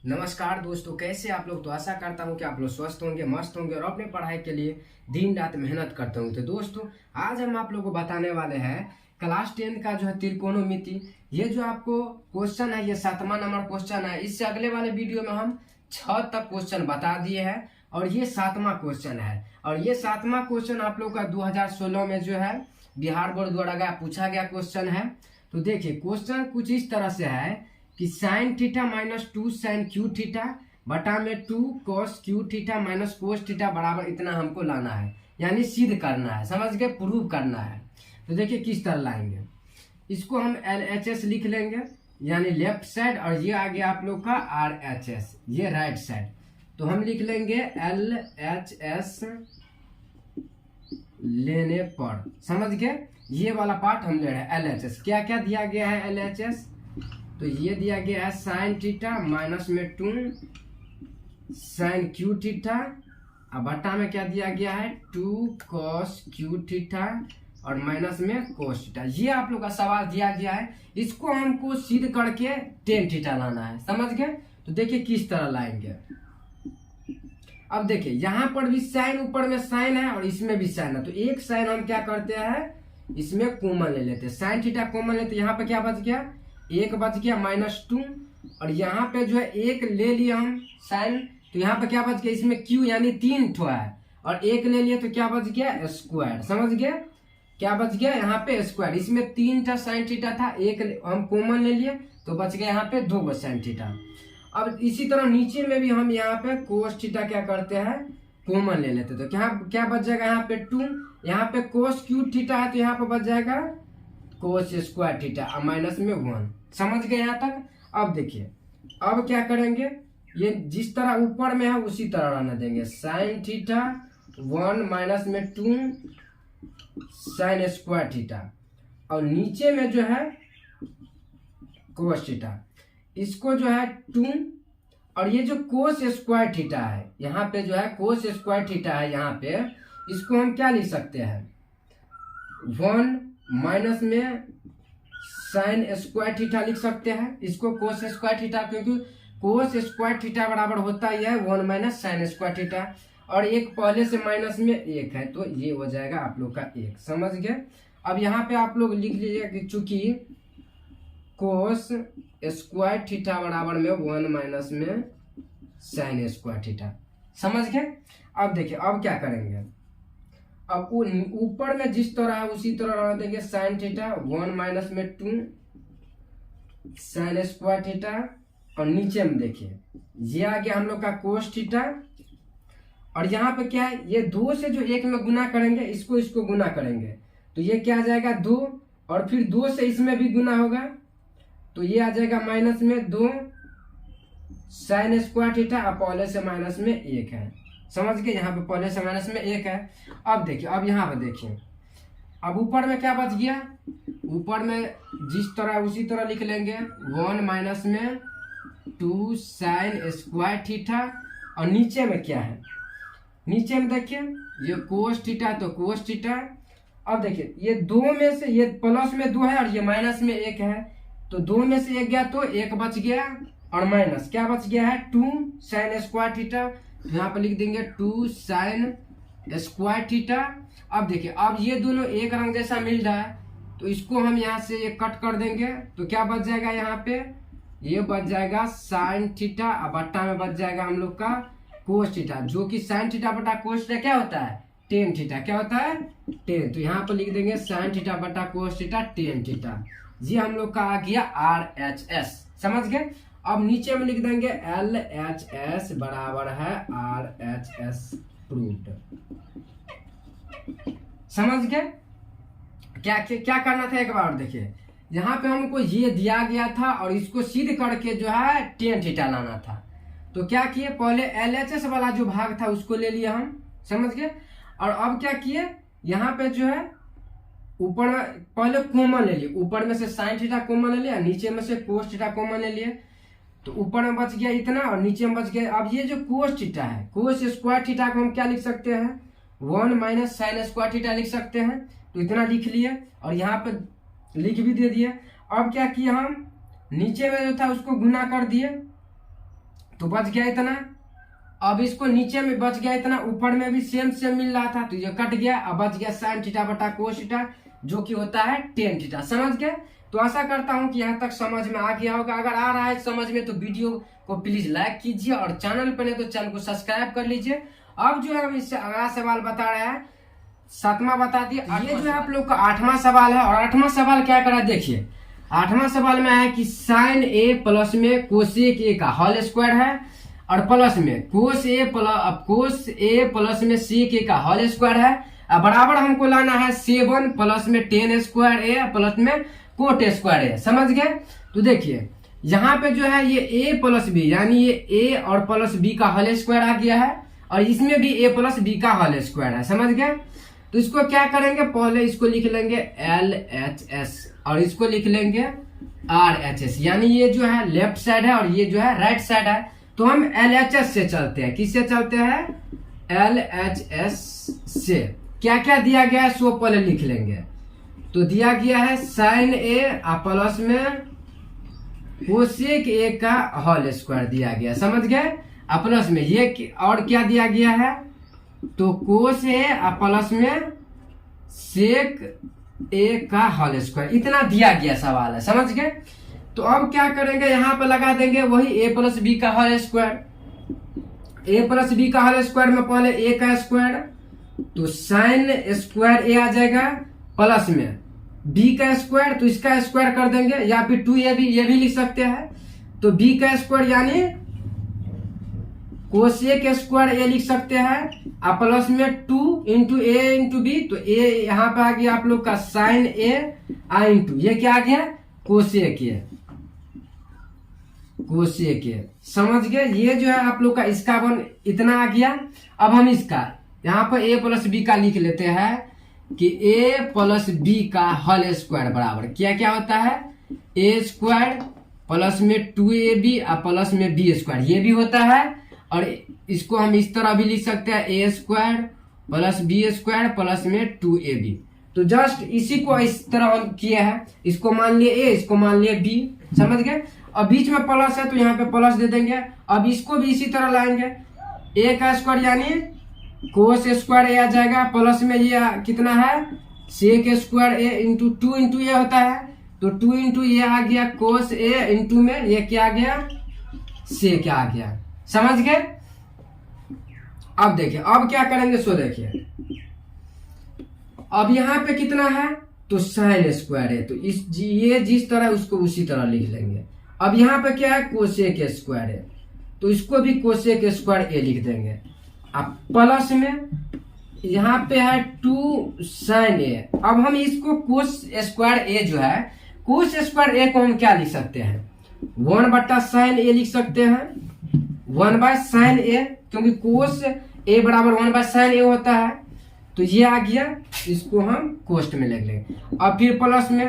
नमस्कार दोस्तों, कैसे आप लोग। तो आशा करता हूं कि आप लोग स्वस्थ होंगे, मस्त होंगे और अपने पढ़ाई के लिए दिन रात मेहनत करते होंगे। तो दोस्तों, आज हम आप लोगों को बताने वाले हैं क्लास 10 का जो है त्रिकोणमिति। ये जो आपको क्वेश्चन है, ये 7वां नंबर क्वेश्चन है। इससे अगले वाले वीडियो में हम 6 तक क्वेश्चन बता दिए हैं और ये 7वां क्वेश्चन है। और ये 7वां क्वेश्चन आप लोग का 2016 में जो है बिहार बोर्ड द्वारा पूछा गया क्वेश्चन है। तो देखिए, क्वेश्चन कुछ इस तरह से है कि sine theta minus 2 sine cube theta बटा में 2 cos cube theta minus cos theta बराबर इतना हमको लाना है, यानी सिद्ध करना है, समझ के प्रूव करना है। तो देखिए किस तरह लाएंगे। इसको हम LHS लिख लेंगे, यानी लेफ्ट साइड, और ये आ गया आप लोग का RHS, ये राइट साइड। तो हम लिख लेंगे LHS लेने पर, समझ गए। ये वाला पार्ट हम ले रहे हैं LHS। क्या क्या दिया गया है LHS? तो ये दिया गया है साइन थीटा माइनस में 2 साइन क्यू थीटा और बटा में क्या दिया गया है 2 कॉस क्यू थीटा और माइनस में कोस थीटा। ये आप लोग का सवाल दिया गया है। इसको हमको सिद्ध करके टेन थीटा लाना है, समझ गए। तो देखिए किस तरह लाएंगे। अब देखिए, यहाँ पर भी साइन, ऊपर में साइन है और इसमें भी साइन है। तो एक साइन हम क्या करते हैं, इसमें कॉमन ले लेते हैं। साइन थीटा कॉमन लेते, यहाँ पे क्या बच गया, एक बच गया -2, और यहाँ पे जो है एक ले लिया हम साइन, तो यहाँ पे क्या बच गया, इसमें क्यू यानी 3 ठो है और एक ले लिया तो क्या बच गया स्क्वायर, समझ गए। क्या बच गया यहाँ पे स्क्वायर। इसमें 3 साइन थीटा था, एक हम कॉमन ले लिए तो बच गया यहाँ पे 2 साइन थीटा। अब इसी तरह नीचे में भी हम यहाँ पे कोस थीटा क्या करते हैं, कॉमन ले लेते। तो क्या बच जाएगा यहाँ पे 2, यहाँ पे कोस क्यू थीटा है तो यहाँ पे बच जाएगा कोस स्क्वायर थीटा और माइनस में 1, समझ गए यहाँ तक। अब देखिए, अब क्या करेंगे, ये जिस तरह ऊपर में है उसी तरह रहने देंगे। साइन थीटा 1 माइनस में 2 साइन स्क्वायर थीटा और नीचे में जो है कोस थीटा, इसको जो है 2, और ये जो कोस स्क्वायर थीटा है यहाँ पे जो है कोस स्क्वायर थीटा है यहाँ पे, इसको हम क्या लिख सकते हैं 1 माइनस में साइन स्क्वायर थीटा लिख सकते हैं। इसको कोस स्क्वायर थीटा, क्योंकि कोस स्क्वायर थीटा बराबर होता ही है 1 माइनस साइन स्क्वायर थीटा, और एक पहले से माइनस में 1 है तो ये हो जाएगा आप लोग का 1, समझ गए। अब यहाँ पे आप लोग लिख लीजिए कि चूंकि कोस स्क्वायर थीटा बराबर में 1 माइनस में साइन स्क्वायर थीटा, समझ गए। अब देखिए, अब क्या करेंगे, अब ऊपर में जिस तरह है उसी तरह रहने देंगे। साइन थीटा 1 माइनस में 2 साइन स्क्वायर थीटा, और नीचे में देखिए ये आ गया हम लोग का कोस थीटा, और यहाँ पे क्या है, ये 2 से जो 1 में गुना करेंगे, इसको गुना करेंगे तो ये क्या आ जाएगा 2, और फिर 2 से इसमें भी गुना होगा तो ये आ जाएगा माइनस में 2 साइन स्क्वायर थीटा, और पहले से माइनस में 1 है, समझ गए। यहाँ पे पहले से माइनस में 1 है। अब देखिए, अब यहाँ पे देखिए, अब ऊपर में क्या बच गया, ऊपर में जिस तरह उसी तरह लिख लेंगे 1 माइनस में 2 साइन स्क्वायर थीटा, और नीचे में क्या है, नीचे में देखिए ये कोस थीटा तो कोस थीटा। अब देखिए, ये 2 में से, ये प्लस में 2 है और ये माइनस में 1 है, तो 2 में से 1 गया तो 1 बच गया, और माइनस क्या बच गया है 2 साइन स्क्वायर थीटा, यहाँ पर लिख देंगे 2 साइन स्क्वायर थीटा। अब देखिए, अब ये दोनों एक रंग जैसा मिल रहा है तो इसको हम यहाँ से ये कट कर देंगे, तो क्या बच जाएगा यहाँ पे, ये बच जाएगा साइन थीटा, और बट्टा में बच जाएगा हम लोग का कोस थीटा, जो कि साइन थीटा बटा कोस थीटा क्या होता है, टेन थीटा। क्या होता है 10। तो यहाँ पर लिख देंगे साइन थीटा बटा कोस थीटा टेन थीटा। ये हम लोग का आ गया RHS, समझ गए। अब नीचे में लिख देंगे LHS बराबर है RHS प्रूव्ड, समझ गए। क्या क्या करना था एक बार देखिए, यहाँ पे हमको ये दिया गया था और इसको सिद्ध करके जो है टेन थीटा लाना था। तो क्या किए, पहले LHS वाला जो भाग था उसको ले लिया हम, समझ गए। और अब क्या किए, यहाँ पे जो है ऊपर में पहले कॉमन ले लिए, ऊपर में से साइन थीटा कॉमन ले लिया, नीचे में से कोस थीटा कॉमन ले लिए, तो ऊपर में बच गया इतना और नीचे में बच गया। अब ये जो कोस थीटा है, कोस स्क्वायर थीटा को हम क्या लिख सकते हैं 1 माइनस साइन स्क्वायर थीटा लिख सकते हैं। तो इतना लिख लिए और यहाँ पे लिख भी दे दिए। अब क्या किया, हम नीचे में जो था उसको गुना कर दिए, तो बच गया इतना। अब इसको नीचे में बच गया इतना, ऊपर में भी सेम सेम मिल रहा था तो ये कट गया। अब बच गया साइन थीटा बटा कोस थीटा जो कि होता है टेन थीटा। समझ गए? तो आशा करता हूं कि यहाँ तक समझ में आ गया होगा। अगर आ रहा है समझ में तो वीडियो को प्लीज लाइक कीजिए और चैनल पर नहीं तो चैनल को सब्सक्राइब कर लीजिए। अब जो है हम इससे अगला सवाल बता रहे हैं, 7वां बता दिए। ये जो है आप लोग का 8वां सवाल है। और 8वां सवाल क्या करा देखिए, 8वां सवाल में है कि साइन ए प्लस में कोसेक ए का होल स्क्वायर है और प्लस में कोस ए प्लस में सेक ए का होल स्क्वायर है। अब बराबर हमको लाना है 7 प्लस में टेन स्क्वायर ए प्लस में कोट स्क्वायर ए। समझ गए? तो देखिए यहाँ पे जो है ये ए प्लस बी यानी ये ए और प्लस बी का होल स्क्वायर आ गया है और इसमें भी ए प्लस बी का होल स्क्वायर है। समझ गए? तो इसको क्या करेंगे, पहले इसको लिख लेंगे LHS और इसको लिख लेंगे RHS, यानी ये जो है लेफ्ट साइड है और ये जो है राइट साइड है। तो हम LHS से चलते हैं। किससे चलते हैं? LHS से। क्या क्या दिया गया है सो पहले लिख लेंगे। तो दिया गया है साइन ए प्लस में कोसेक ए का होल स्क्वायर दिया गया। समझ गए? प्लस में ये और क्या दिया गया है, तो कोस ए प्लस में सेक ए का होल स्क्वायर, इतना दिया गया सवाल है। समझ गए? तो अब क्या करेंगे, यहाँ पे लगा देंगे वही ए प्लस बी का होल स्क्वायर। ए प्लस बी का होल स्क्वायर में पहले ए का स्क्वायर तो साइन स्क्वायर ए आ जाएगा प्लस में बी का स्क्वायर तो इसका स्क्वायर कर देंगे या फिर 2ab ये भी लिख सकते हैं। तो बी का स्क्वायर यानी कोसेक स्क्वायर ए लिख सकते हैं प्लस में 2 इंटू ए इंटू बी। तो ए यहाँ पे आ गया आप लोग का साइन ए इंटू ये क्या आ गया, कोसेक ए। समझ गए? ये जो है आप लोग का इसका वन इतना आ गया। अब हम इसका यहाँ पर ए प्लस बी का लिख लेते हैं कि ए प्लस बी का होल स्क्वायर बराबर क्या क्या होता है, ए स्क्वायर प्लस में 2ab प्लस में बी स्क्वायर ये भी होता है। और इसको हम इस तरह भी लिख सकते हैं a square plus b square plus में 2ab। तो जस्ट इसी को इस तरह हम किए हैं, इसको मान लिए ए इसको मान लिए बी। समझ गए? अब बीच में प्लस है तो यहाँ पे प्लस दे देंगे। अब इसको भी इसी तरह लाएंगे, ए का स्क्वायर यानी कोस स्क्वायर ए आ जाएगा प्लस में ये कितना है सेक स्क्वायर ए इंटू 2 इंटू ये होता है तो 2 इंटू ये आ गया कोस ए इंटू में ये क्या आ गया सेक आ गया। समझ गए? अब देखिए अब क्या करेंगे सो देखिए, अब यहाँ पे कितना है तो साइन स्क्वायर है तो ये जिस तरह उसको उसी तरह लिख लेंगे। अब यहाँ पे क्या है कोसेक स्क्वायर है तो इसको भी कोसेक स्क्वायर ए लिख देंगे। अब प्लस में यहाँ पे है 2 साइन ए। अब हम इसको कोस स्क्वायर ए जो है कोस स्क्वायर ए को हम क्या लिख सकते हैं 1 बटा साइन ए लिख सकते हैं 1 बाय साइन ए, क्योंकि कोस ए बराबर 1 बाय साइन ए होता है। तो ये आ गया, इसको हम कोष्ट में लिख लेंगे। अब फिर प्लस में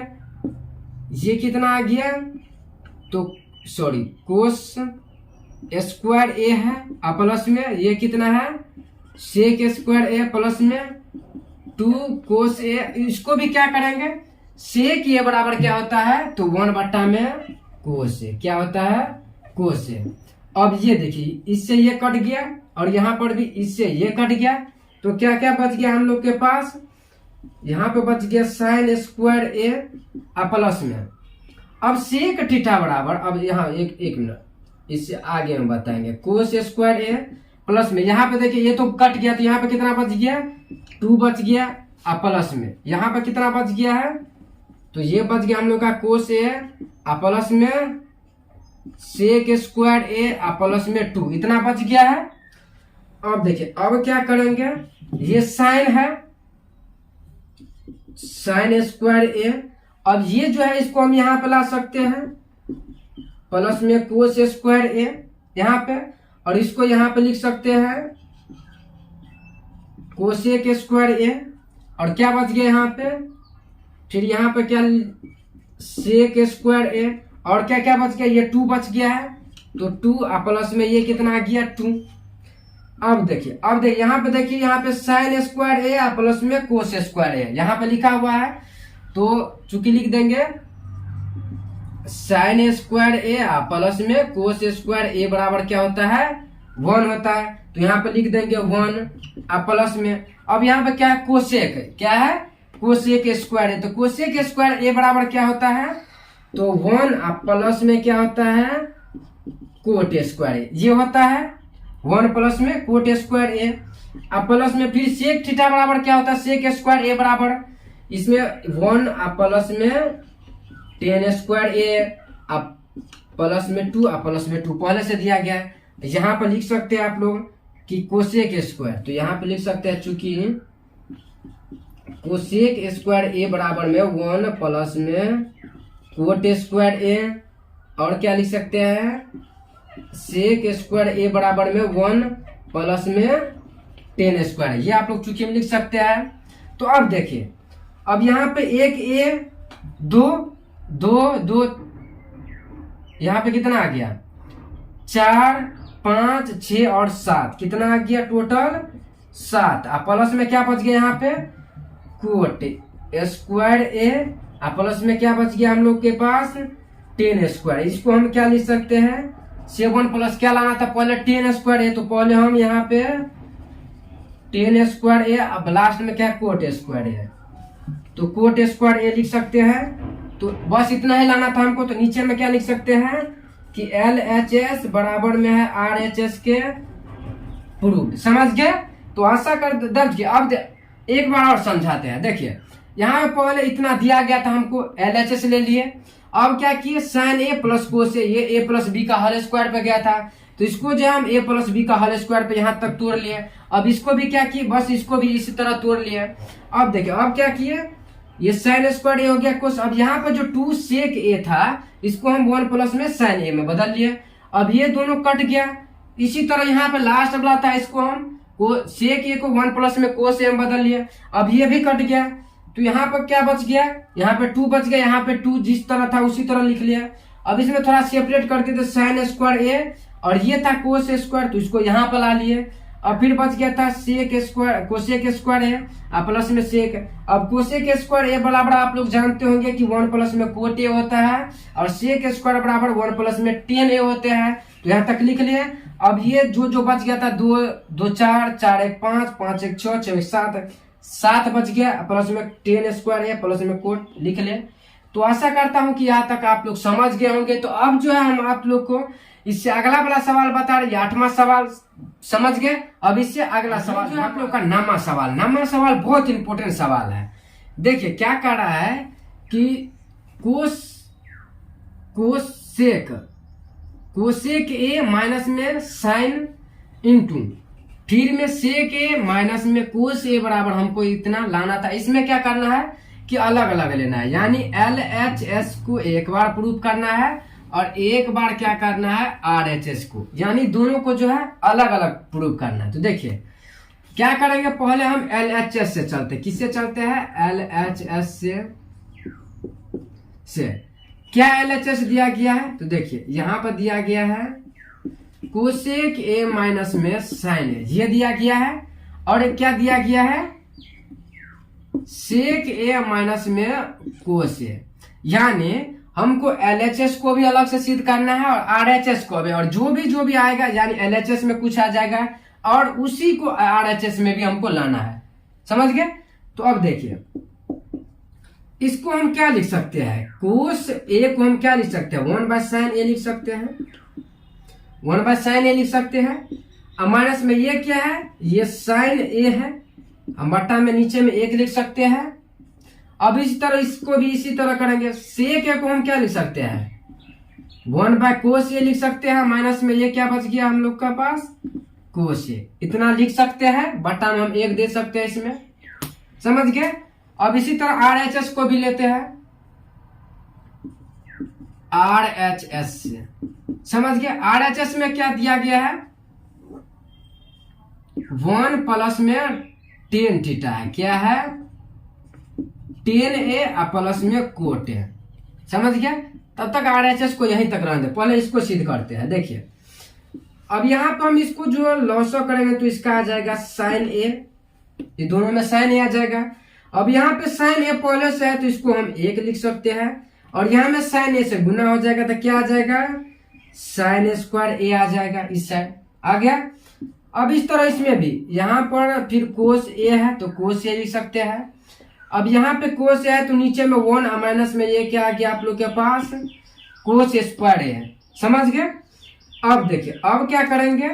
ये कितना आ गया तो सॉरी कोस स्क्वायर ए है प्लस में ये कितना है सेक स्क्वायर ए प्लस में 2 कोस ए। इसको भी क्या करेंगे सेक ए बराबर क्या होता है तो 1 बट्टा में कोस ए क्या होता है कोस ए। अब ये देखिए इससे ये कट गया और यहाँ पर भी इससे ये कट गया तो क्या क्या बच गया हम लोग के पास, यहाँ पे बच गया साइन स्क्वायर ए प्लस में अब सेक थीटा बराबर, अब यहाँ एक मिनट इससे आगे हम बताएंगे कोस स्क्वायर ए प्लस में यहाँ पे देखिए ये तो कट गया तो यहाँ पे कितना बच गया 2 बच गया प्लस में यहाँ पे कितना बच गया है तो ये बच गया हम लोग का कोस ए प्लस में सेक स्क्वायर ए प्लस में 2 इतना बच गया है। अब देखिए अब क्या करेंगे ये साइन है साइन स्क्वायर ए। अब ये जो है इसको हम यहाँ पे ला सकते हैं प्लस में कोस स्क्वायर ए यहाँ पे और इसको यहाँ पे लिख सकते हैं कोसेक स्क्वायर ए और क्या बच गया यहाँ पे फिर यहाँ पे क्या सेक स्क्वायर ए और क्या क्या बच गया ये 2 बच गया है तो 2 प्लस में ये कितना आ गया 2। अब देखिए यहाँ पे देखिए यहाँ पे साइन स्क्वायर ए प्लस में कोस स्क्वायर ए यहाँ पे लिखा हुआ है तो चूंकि लिख देंगे साइन स्क्वायर ए प्लस में कोस स्क्वायर ए बराबर क्या होता है 1 होता है। तो यहाँ पे लिख देंगे 1 प्लस में, अब यहाँ पे क्या है कोसेक, क्या है कोसेक स्क्वायर है, तो कोसेक स्क्वायर ए बराबर क्या होता है तो 1 प्लस में क्या होता है कोट स्क्वायर ये होता है 1 प्लस में कोट स्क्वायर ए, अब प्लस में फिर सेक थीटा बराबर क्या होता है सेक स्क्वायर ए बराबर इसमें 1 प्लस में टेन स्क्वायर ए अब प्लस में 2 प्लस में 2 पहले से दिया गया है। यहाँ पर लिख सकते हैं आप लोग कि कोसेक स्क्वायर, तो यहाँ पे लिख सकते हैं चूंकि कोसेक स्क्वायर ए बराबर में 1 प्लस में कोट स्क्वायर ए, और क्या लिख सकते हैं सेक स्क्वायर ए बराबर में 1 प्लस में टेन स्क्वायर, ये आप लोग चूंकि हम लिख सकते हैं। तो अब देखिए अब यहाँ पे एक ए 2 यहाँ पे कितना आ गया 4 5 6 और 7 कितना आ गया टोटल 7, प्लस में क्या बच गया यहाँ पे कोट स्क्वायर ए, प्लस में क्या बच गया हम लोग के पास टेन स्क्वायर, इसको हम क्या लिख सकते हैं 7 प्लस क्या लाना था पहले टेन स्क्वायर ए, तो पहले हम यहाँ पे टेन स्क्वायर ए, अब लास्ट में क्या कोट स्क्वायर ए, तो कोट स्क्वायर ए लिख सकते हैं। तो बस इतना ही लाना था हमको, तो नीचे में क्या लिख सकते हैं कि LHS बराबर में है RHS के प्रूफ, समझ गए। तो आशा कर दर्ज किया। अब एक बार और समझाते हैं, देखिए यहाँ पहले इतना दिया गया था हमको LHS ले लिए, अब क्या किए साइन ए प्लस कोस ये a प्लस बी का होल स्क्वायर पे गया था, तो इसको जो हम a प्लस बी का होल स्क्वायर पे यहाँ तक तोड़ लिए। अब इसको भी क्या किए बस इसको भी इसी तरह तोड़ लिए। अब देखिए अब क्या किए ये साइन स्क्वायर ए हो गया कोस, अब यहाँ पर जो 2 सेक ए था इसको हम 1 प्लस में साइन ए में बदल लिए, अब ये दोनों कट गया। इसी तरह यहाँ पे लास्ट वाला था इसको हम सेक ए को 1 प्लस में कोस ए में बदल लिए, अब ये भी कट गया। तो यहाँ पर क्या बच गया यहाँ पे 2 बच गया, यहाँ पे 2 जिस तरह था उसी तरह लिख लिया। अब इसमें थोड़ा सेपरेट करके थे साइन स्क्वायर ए और ये था कोस स्क्वायर, तो इसको यहाँ पर ला लिए। अब फिर बच गया था सेक स्क्वायर कोसेक स्क्वायर है प्लस में सेक, अब कोसेक स्क्वायर ए बराबर आप लोग जानते होंगे कि 1 प्लस में कोट ए होता है और सेक स्क्वायर बराबर 1 प्लस में टेन ए होते हैं, तो यहाँ तक लिख लिए। अब ये जो बच गया था 2 2 4 4 1 5 5 1 6 6 1 7 बच गया, प्लस में टेन स्क्वायर है प्लस में कोट लिख ले। तो आशा करता हूं कि यहाँ तक आप लोग समझ गए होंगे। तो अब जो है हम आप लोग को इससे अगला वाला सवाल बता रहे, 8वां सवाल समझ गए। अब इससे अगला सवाल जो आप लोग का 9वां सवाल बहुत इंपॉर्टेंट सवाल है। देखिए क्या कह रहा है कि कोसेक ए माइनस में साइन इंटू फिर में सेक ए माइनस में कोस ए बराबर हमको इतना लाना था। इसमें क्या करना है कि अलग अलग लेना है, यानी LHS को एक बार प्रूफ करना है और एक बार क्या करना है RHS को, यानी दोनों को जो है अलग अलग प्रूफ करना है। तो देखिए क्या करेंगे, पहले हम LHS से चलते, किससे चलते हैं LHS से क्या LHS दिया गया है, तो देखिए यहाँ पर दिया गया है कोसेक ए माइनस में साइन ए, ये दिया गया है। और एक क्या दिया गया है सेक ए माइनस में कोस ए, यानी हमको LHS को भी अलग से सिद्ध करना है और RHS को भी, और जो भी आएगा यानी LHS में कुछ आ जाएगा और उसी को RHS में भी हमको लाना है, समझ गए। तो अब देखिए इसको हम क्या लिख सकते हैं, कोस ए को हम क्या लिख सकते हैं 1/sin ए लिख सकते हैं, 1/sin ए लिख सकते हैं। अब माइनस में ये क्या है, ये साइन ए है, हम बट्टा में नीचे में 1 लिख सकते हैं। अब इसी तरह इसको भी इसी तरह करेंगे, सेक ए को हम क्या लिख सकते हैं 1/cos ए लिख सकते हैं, माइनस में ये क्या बच गया हम लोग का पास कोस ए, इतना लिख सकते हैं। बट्टा में हम 1 दे सकते हैं इसमें, समझ गए। अब इसी तरह RHS को भी लेते हैं, RHS से समझ गए। RHS में क्या दिया गया है 1 प्लस में टेन थीटा है, क्या है टेन ए प्लस में कोट है, समझ गया। तब तक RHS को यहीं तक रहने दे, पहले इसको सिद्ध करते हैं। देखिए अब यहाँ पर हम इसको जो लॉसो करेंगे तो इसका आ जाएगा साइन ए, ये दोनों में साइन ए आ जाएगा। अब यहाँ पे साइन ए पहले से है तो इसको हम 1 लिख सकते हैं और यहाँ में साइन ए से गुना हो जाएगा तो क्या आ जाएगा, साइन स्क्वायर ए आ जाएगा, इस साइड आ गया। अब इस तरह इसमें भी यहाँ पर फिर कोस ए है तो कोस ए लिख सकते हैं। अब यहाँ पे कोस ए है तो नीचे में 1 माइनस में ये क्या आ गया आप लोग के पास, कोस स्क्वायर ए है, समझ गए। अब देखिए अब क्या करेंगे,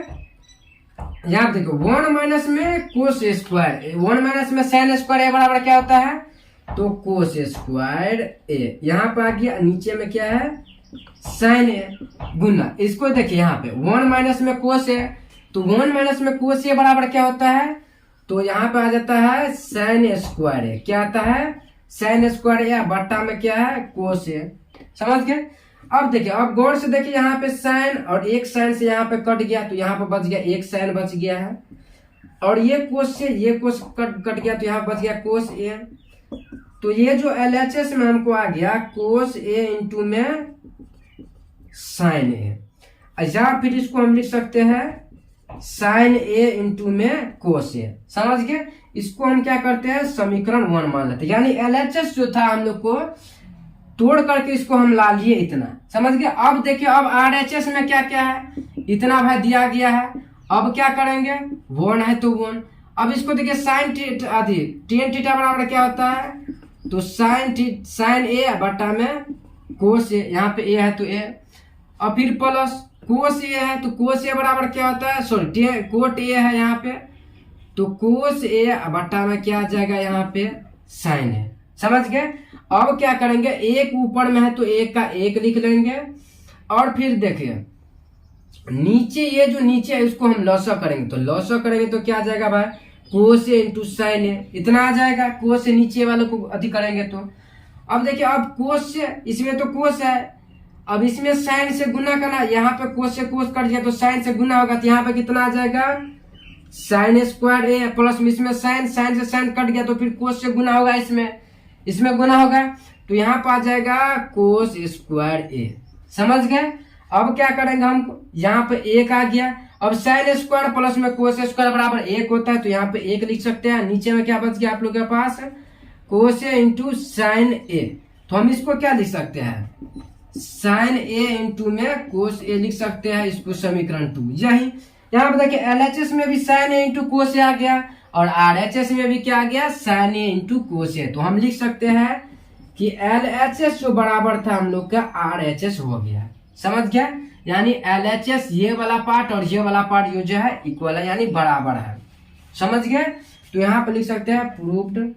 यहाँ देखो 1 माइनस में कोस स्क्वायर, 1 माइनस में साइन स्क्वायर ए बराबर क्या होता है, तो कोस स्क्वायर ए। यहाँ पर आ गया, नीचे में क्या है, साइन ए गुना, इसको देखिए यहाँ पे 1 माइनस में कोस ए, तो 1 माइनस में कोस ए बराबर क्या होता है, तो यहाँ पे आ जाता है साइन स्क्वायर ए, क्या आता है, साइन स्क्वायर ए बट्टा में क्या है, कोस ए, समझ गए। अब देखिए अब गौर से देखिए यहाँ पे साइन और एक साइन से यहाँ पे कट गया तो यहाँ पे बच गया एक साइन बच गया है, और ये कोस से ये कोस कट गया तो यहाँ बच गया कोस ए। तो ये जो LHS में हमको आ गया कोस ए इंटू में साइन ए, या फिर इसको हम लिख सकते हैं साइन ए इंटू में कोस ए, समझ गए। इसको हम क्या करते हैं, समीकरण 1 मान लेते हैं, यानी LHS जो था हम लोग को तोड़ करके इसको हम ला लिए इतना, समझ गए। अब देखिए अब RHS में क्या क्या है, इतना भाई दिया गया है, अब क्या करेंगे 1 है तो 1। अब इसको देखिए साइन टेन थीटा बराबर क्या होता है, तो साइन ए बटा में कोस ए, यहाँ पे ए है तो ए, और फिर प्लस कोस ए है तो कोस ए बराबर क्या होता है, सॉरी कोट ए है यहाँ पे, तो कोस ए बटा में क्या आ जाएगा यहाँ पे साइन है, समझ गए। अब क्या करेंगे, एक ऊपर में है तो एक का एक लिख लेंगे, और फिर देखिए नीचे ये जो नीचे है इसको हम लॉसा करेंगे, तो लॉसा करेंगे तो क्या आ जाएगा भाई, कोस ए इंटू साइन ए, इतना आ जाएगा। कोस से नीचे वाले को अधिक करेंगे तो अब देखिए अब कोस से, इसमें तो कोस है, अब इसमें साइन से गुना करना, यहाँ पे कोस से कोस कट गया तो साइन से गुना होगा, तो यहाँ पे कितना आ जाएगा, साइन स्क्वायर ए प्लस में इसमें साइन से साइन कट गया तो फिर कोस से गुना होगा, इसमें गुना होगा, तो यहाँ पे आ जाएगा कोस स्क्वायर ए, समझ गए। अब क्या करेंगे हम, यहाँ पे एक आ गया, अब साइन स्क्वायर प्लस में कोस स्क्वायर बराबर 1 होता है, तो यहाँ पे 1 लिख सकते हैं। नीचे में क्या बच गया आप लोग के पास, कोस ए इंटू साइन ए, तो हम इसको क्या लिख सकते हैं, साइन ए इंटू में कोस ए लिख सकते हैं, इसको समीकरण 2। यही यहाँ पे देखिए LHS में भी साइन ए इंटू कोस ए आ गया, और RHS में भी क्या आ गया, साइन ए इंटू कोस ए, तो हम लिख सकते हैं कि LHS जो बराबर था हम लोग का RHS हो गया, समझ गया। यानी LHS ये वाला पार्ट और ये वाला पार्ट जो है इक्वल है, यानी बराबर है, समझ गए। तो यहाँ पे लिख सकते हैं प्रूव्ड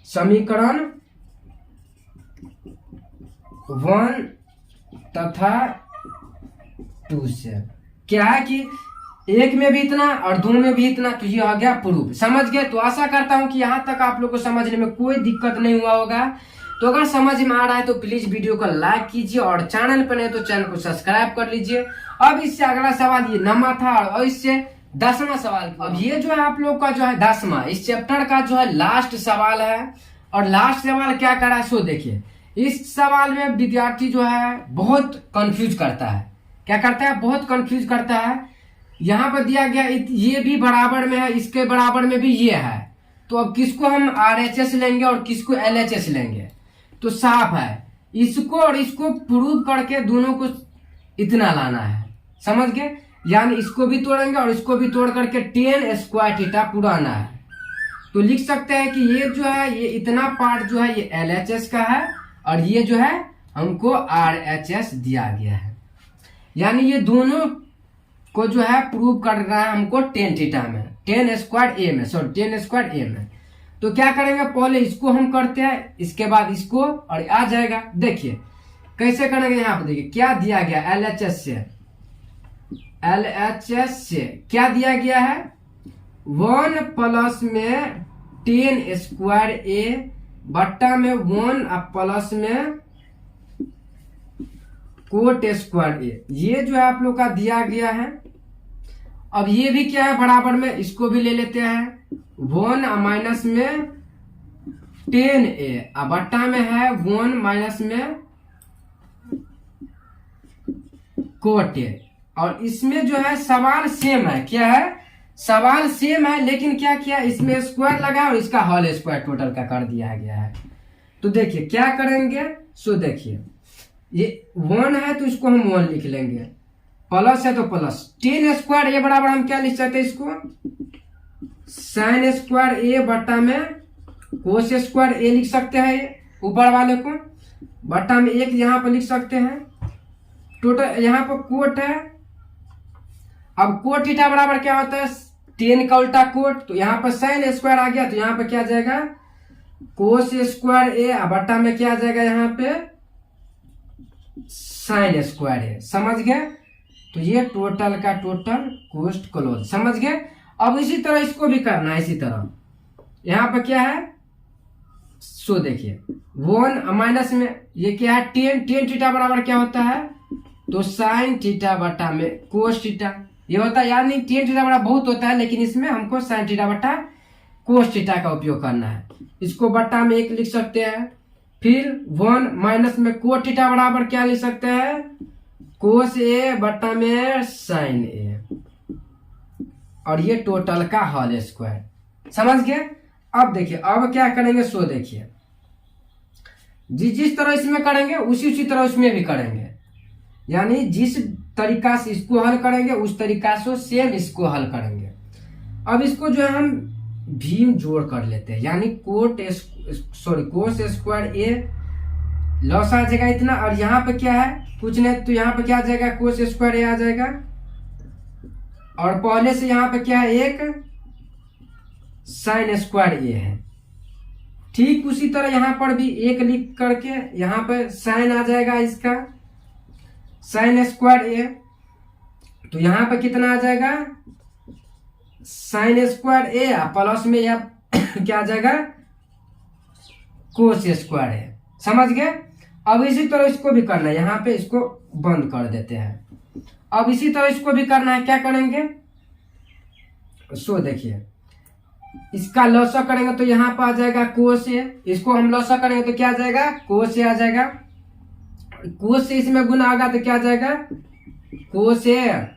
समीकरण 1 तथा 2 से क्या है कि एक में भी इतना और 2 में भी इतना, तो ये आ गया प्रूफ, समझ गए। तो आशा करता हूं कि यहाँ तक आप लोग को समझने में कोई दिक्कत नहीं हुआ होगा। तो अगर समझ में आ रहा है तो प्लीज वीडियो को लाइक कीजिए, और चैनल पर नहीं तो चैनल को सब्सक्राइब कर लीजिए। अब इससे अगला सवाल ये 9वां था, और इससे 10वां सवाल। अब ये जो है आप लोग का जो है 10वां इस चैप्टर का जो है लास्ट सवाल है, और लास्ट सवाल क्या करा है सो देखिए। इस सवाल में विद्यार्थी जो है बहुत कंफ्यूज करता है, क्या करता है, बहुत कंफ्यूज करता है। यहाँ पर दिया गया ये भी बराबर में है, इसके बराबर में भी ये है, तो अब किसको हम RHS लेंगे और किसको LHS लेंगे, तो साफ है इसको और इसको प्रूव करके दोनों को इतना लाना है, समझ गए। यानी इसको भी तोड़ेंगे और इसको भी तोड़ करके tan स्क्वायर थीटा पूरा आना है। तो लिख सकते हैं कि ये जो है ये इतना पार्ट जो है ये LHS का है, और ये जो है हमको RHS दिया गया है। यानी ये दोनों को जो है प्रूव कर रहा है हमको tan थीटा में, tan स्क्वायर ए में, सॉरी tan स्क्वायर ए में। तो क्या करेंगे, पहले इसको हम करते हैं, इसके बाद इसको, और आ जाएगा। देखिए कैसे करेंगे, यहाँ पे देखिए क्या दिया गया LHS से क्या दिया गया है, 1 प्लस में tan स्क्वायर ए बट्टा में 1 प्लस में कोट स्क्वायर ए, ये जो है आप लोग का दिया गया है। अब ये भी क्या है बराबर में, इसको भी ले लेते हैं, 1 माइनस में tan ए बट्टा में है 1 माइनस में कोट ए। और इसमें जो है सवाल सेम है, क्या है, सवाल सेम है, लेकिन क्या किया इसमें स्क्वायर लगा और इसका होल स्क्वायर टोटल का कर दिया गया है। तो देखिए क्या करेंगे, सो देखिए ये 1 है तो इसको हम 1 लिख लेंगे, प्लस है तो प्लस, टेन स्क्वायर ए बराबर हम क्या लिख सकते हैं इसको, साइन स्क्वायर ए बटा में कोस स्क्वायर ए लिख सकते हैं, ऊपर वाले को बटा में एक यहाँ पर लिख सकते हैं, टोटल यहाँ पर कोट है। अब कोट थीटा बराबर क्या होता है, टेन का उल्टा कोट, तो यहाँ पर साइन स्क्वायर आ गया, तो यहाँ पर क्या आ जाएगा कोस स्क्वायर ए बटा में क्या आ जाएगा यहाँ पे साइन स्क्वायर ए, समझ गए। तो ये टोटल का टोटल कोस्ट क्लोज, समझ गए। अब इसी तरह इसको भी करना है, इसी तरह यहाँ पर क्या है, सो देखिए 1 माइनस में ये क्या है टेन थीटा बराबर क्या होता है, तो साइन थीटा बटा में कोस थीटा, ये होता है याद नहीं, टेन थीटा बड़ा बहुत होता है, लेकिन इसमें हमको साइन थीटा बटा कोस थीटा का उपयोग करना है। इसको बटा में एक लिख सकते हैं, फिर 1 माइनस में कोस थीटा बराबर क्या लिख सकते हैं, कोस ए बटा में साइन ए, और ये टोटल का होल स्क्वायर, समझ गए। अब देखिए अब क्या करेंगे, सो देखिए जिस तरह इसमें करेंगे उसी तरह उसमें भी करेंगे, यानी जिस तरीका से इसको हल करेंगे उस तरीका से सेम इसको हल करेंगे। अब इसको जो है हम भीम जोड़ कर लेते हैं, यानी कोस स्क्वायर ए लॉस आ जाएगा इतना, और यहाँ पे क्या है कुछ नहीं, तो यहाँ पे क्या आ जाएगा कोस स्क्वायर ए आ जाएगा, और पहले से यहाँ पे क्या है एक साइन स्क्वायर ए है। ठीक उसी तरह यहाँ पर भी एक लिख करके यहाँ पे साइन आ जाएगा इसका साइन स्क्वायर ए, तो यहाँ पे कितना आ जाएगा साइन स्क्वायर ए प्लस में या क्या आ जाएगा कोस स्क्वायर ए, समझ गए। अब इसी तरह इसको भी करना है, यहाँ पे इसको बंद कर देते हैं। अब इसी तरह इसको भी करना है, क्या करेंगे, सो देखिए इसका लॉसा करेंगे तो यहाँ पर आ जाएगा कोस ए, इसको हम लॉसा करेंगे तो क्या आ जाएगा कोस ए आ जाएगा, कोस से इसमें गुना होगा तो क्या आ जाएगा कोस ए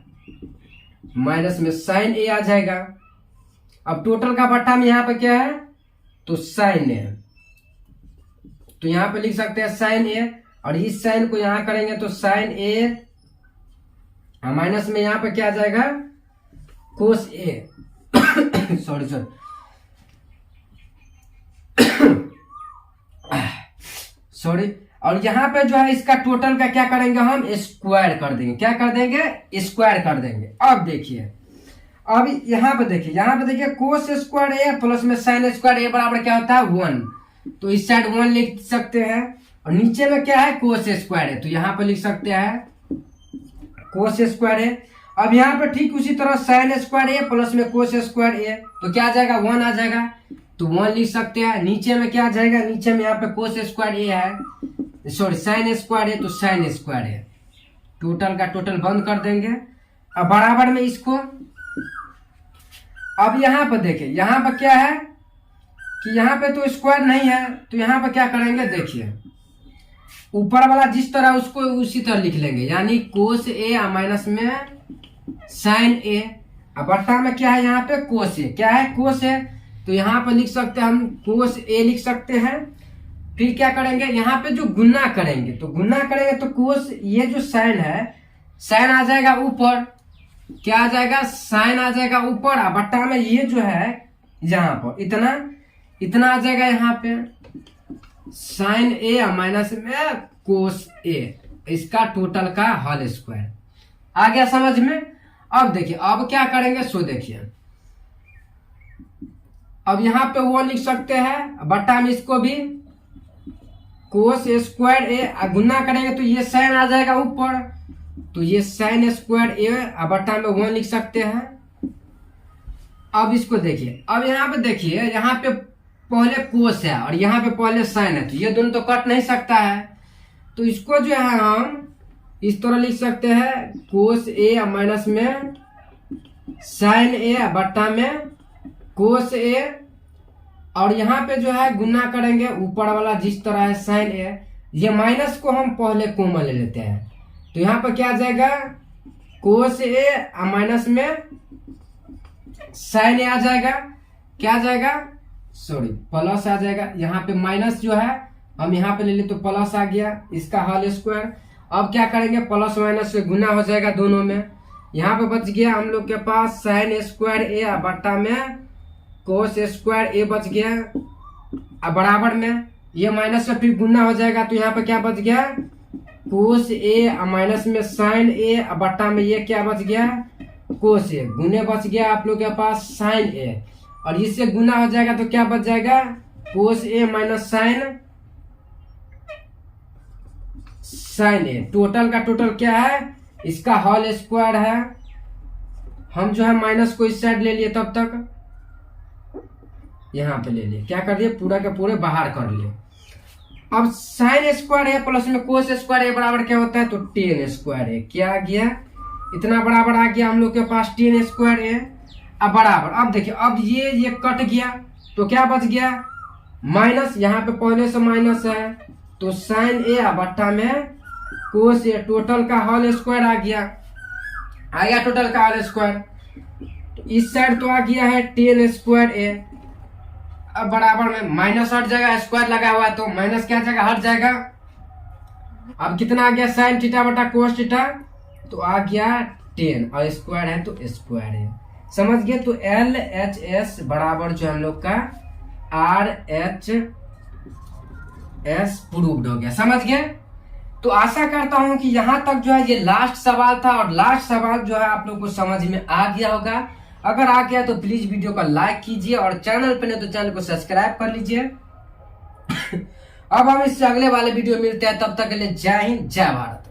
माइनस में साइन ए आ जाएगा। अब टोटल का बट्टा में यहाँ पे क्या है, तो साइन ए, तो यहाँ पे लिख सकते हैं साइन ए, और इस साइन को यहाँ करेंगे तो साइन ए माइनस में यहाँ पे क्या आ जाएगा कोस ए सॉरी सॉरी। और यहाँ पे जो है इसका टोटल का क्या करेंगे हम स्क्वायर कर देंगे, क्या कर देंगे स्क्वायर कर देंगे। अब देखिए अब यहाँ पे देखिए कोस स्क्वायर ए प्लस में साइन स्क्वायर ए बराबर क्या होता है 1, तो इस साइड 1 लिख सकते हैं, और नीचे में क्या है कोस स्क्वायर है, तो यहाँ पे लिख सकते हैं कोस स्क्वायर है। अब यहाँ पे ठीक उसी तरह साइन स्क्वायर ए प्लस में कोस स्क्वायर ए, तो क्या आ जाएगा 1 आ जाएगा, तो 1 लिख सकते हैं। नीचे में क्या आ जाएगा, नीचे में यहाँ पे कोस स्क्वायर ए है, सॉरी साइन स्क्वायर है, तो साइन स्क्वायर है, टोटल का टोटल बंद कर देंगे। अब बराबर में इसको, अब यहाँ पर देखिए यहाँ पर क्या है कि यहाँ पे तो स्क्वायर नहीं है, तो यहाँ पर क्या करेंगे, देखिए ऊपर वाला जिस तरह उसको उसी तरह लिख लेंगे, यानी कोस ए माइनस में साइन ए, अब बट्टा में क्या है यहाँ पे कोस ए, क्या है कोस ए, तो यहाँ पे लिख सकते हैं हम कोस ए लिख सकते हैं। फिर क्या करेंगे, यहाँ पे जो गुना करेंगे तो गुना करेंगे तो कोस ये जो साइन है साइन आ जाएगा ऊपर, क्या आ जाएगा साइन आ जाएगा ऊपर, और बट्टा में ये जो है यहाँ पर इतना आ जाएगा, यहाँ पे साइन ए माइनस में कोस ए, इसका टोटल का होल स्क्वायर आ गया समझ में। अब देखिए अब क्या करेंगे, सो देखिए अब यहाँ पे वो लिख सकते हैं, बट्टा में इसको भी कोस स्क्वायर ए, गुना करेंगे तो ये साइन आ जाएगा ऊपर, तो ये साइन स्क्वायर ए, बट्टा में 1 लिख सकते हैं। अब इसको देखिए, अब यहाँ पे देखिए यहाँ पे पहले कोस है और यहाँ पे पहले साइन है, तो ये दोनों तो कट नहीं सकता है, तो इसको जो है हम इस तरह लिख सकते हैं कोस ए माइनस में साइन ए बट्टा में कोस ए, और यहाँ पे जो है गुना करेंगे ऊपर वाला जिस तरह है साइन ए, ये माइनस को हम पहले कॉमन ले लेते हैं, तो यहाँ पर क्या आ जाएगा कोस ए माइनस में साइन ए आ जाएगा, क्या आ जाएगा सॉरी प्लस आ जाएगा, यहाँ पे माइनस जो है हम यहाँ पे ले ले तो प्लस आ गया, इसका होल स्क्वायर। अब क्या करेंगे, प्लस माइनस से गुना हो जाएगा दोनों में। यहाँ पे बच गया हम लोग के पास साइन स्क्वायर ए बट्टा में कोस स्क्वायर ए बच गया। अब बराबर में ये माइनस में फिर गुना हो जाएगा, तो यहाँ पे क्या बच गया, कोस ए माइनस में साइन ए बट्टा में ये क्या बच गया, कोस ए। गुने बच गया आप लोग के पास साइन ए, और इससे गुना हो जाएगा तो क्या बच जाएगा, कोस ए माइनस साइन ए। टोटल का टोटल क्या है, इसका होल स्क्वायर है। हम जो है माइनस को इस साइड ले लिए, तब तक यहाँ पे ले लिए, क्या कर दिए, पूरा के पूरे बाहर कर लिए। अब साइन स्क्वायर है प्लस में कोस स्क्वायर है बराबर क्या होता है, तो टेन स्क्वायर है। क्या आ गया, इतना बराबर आ गया हम लोग के पास टेन स्क्वायर है। अब बराबर, अब देखिए, अब ये कट गया तो क्या बच गया, माइनस। यहाँ पे पहले से माइनस है तो साइन ए बट्टा में कोस ए, टोटल का होल स्क्वायर आ गया टोटल का होल स्क्वायर। तो इस साइड तो आ गया है टेन स्क्वायर ए। अब बराबर में माइनस हट जाएगा, स्क्वायर लगा हुआ है तो माइनस क्या जाएगा, हट जाएगा। अब कितना आ गया, साइन थीटा बटा कोस थीटा, तो आ गया 10, और स्क्वायर है तो स्क्वायर है। समझ गए, तो एल एच एस बराबर जो हम लोग का आर एच एस प्रूव्ड हो गया। समझ गए, तो आशा करता हूं कि यहां तक जो है ये लास्ट सवाल था, और लास्ट सवाल जो है आप लोग को समझ में आ गया होगा। अगर आ गया तो प्लीज वीडियो को लाइक कीजिए, और चैनल पे नहीं तो चैनल को सब्सक्राइब कर लीजिए। अब हम इससे अगले वाले वीडियो मिलते हैं, तब तक के लिए जय हिंद जय भारत।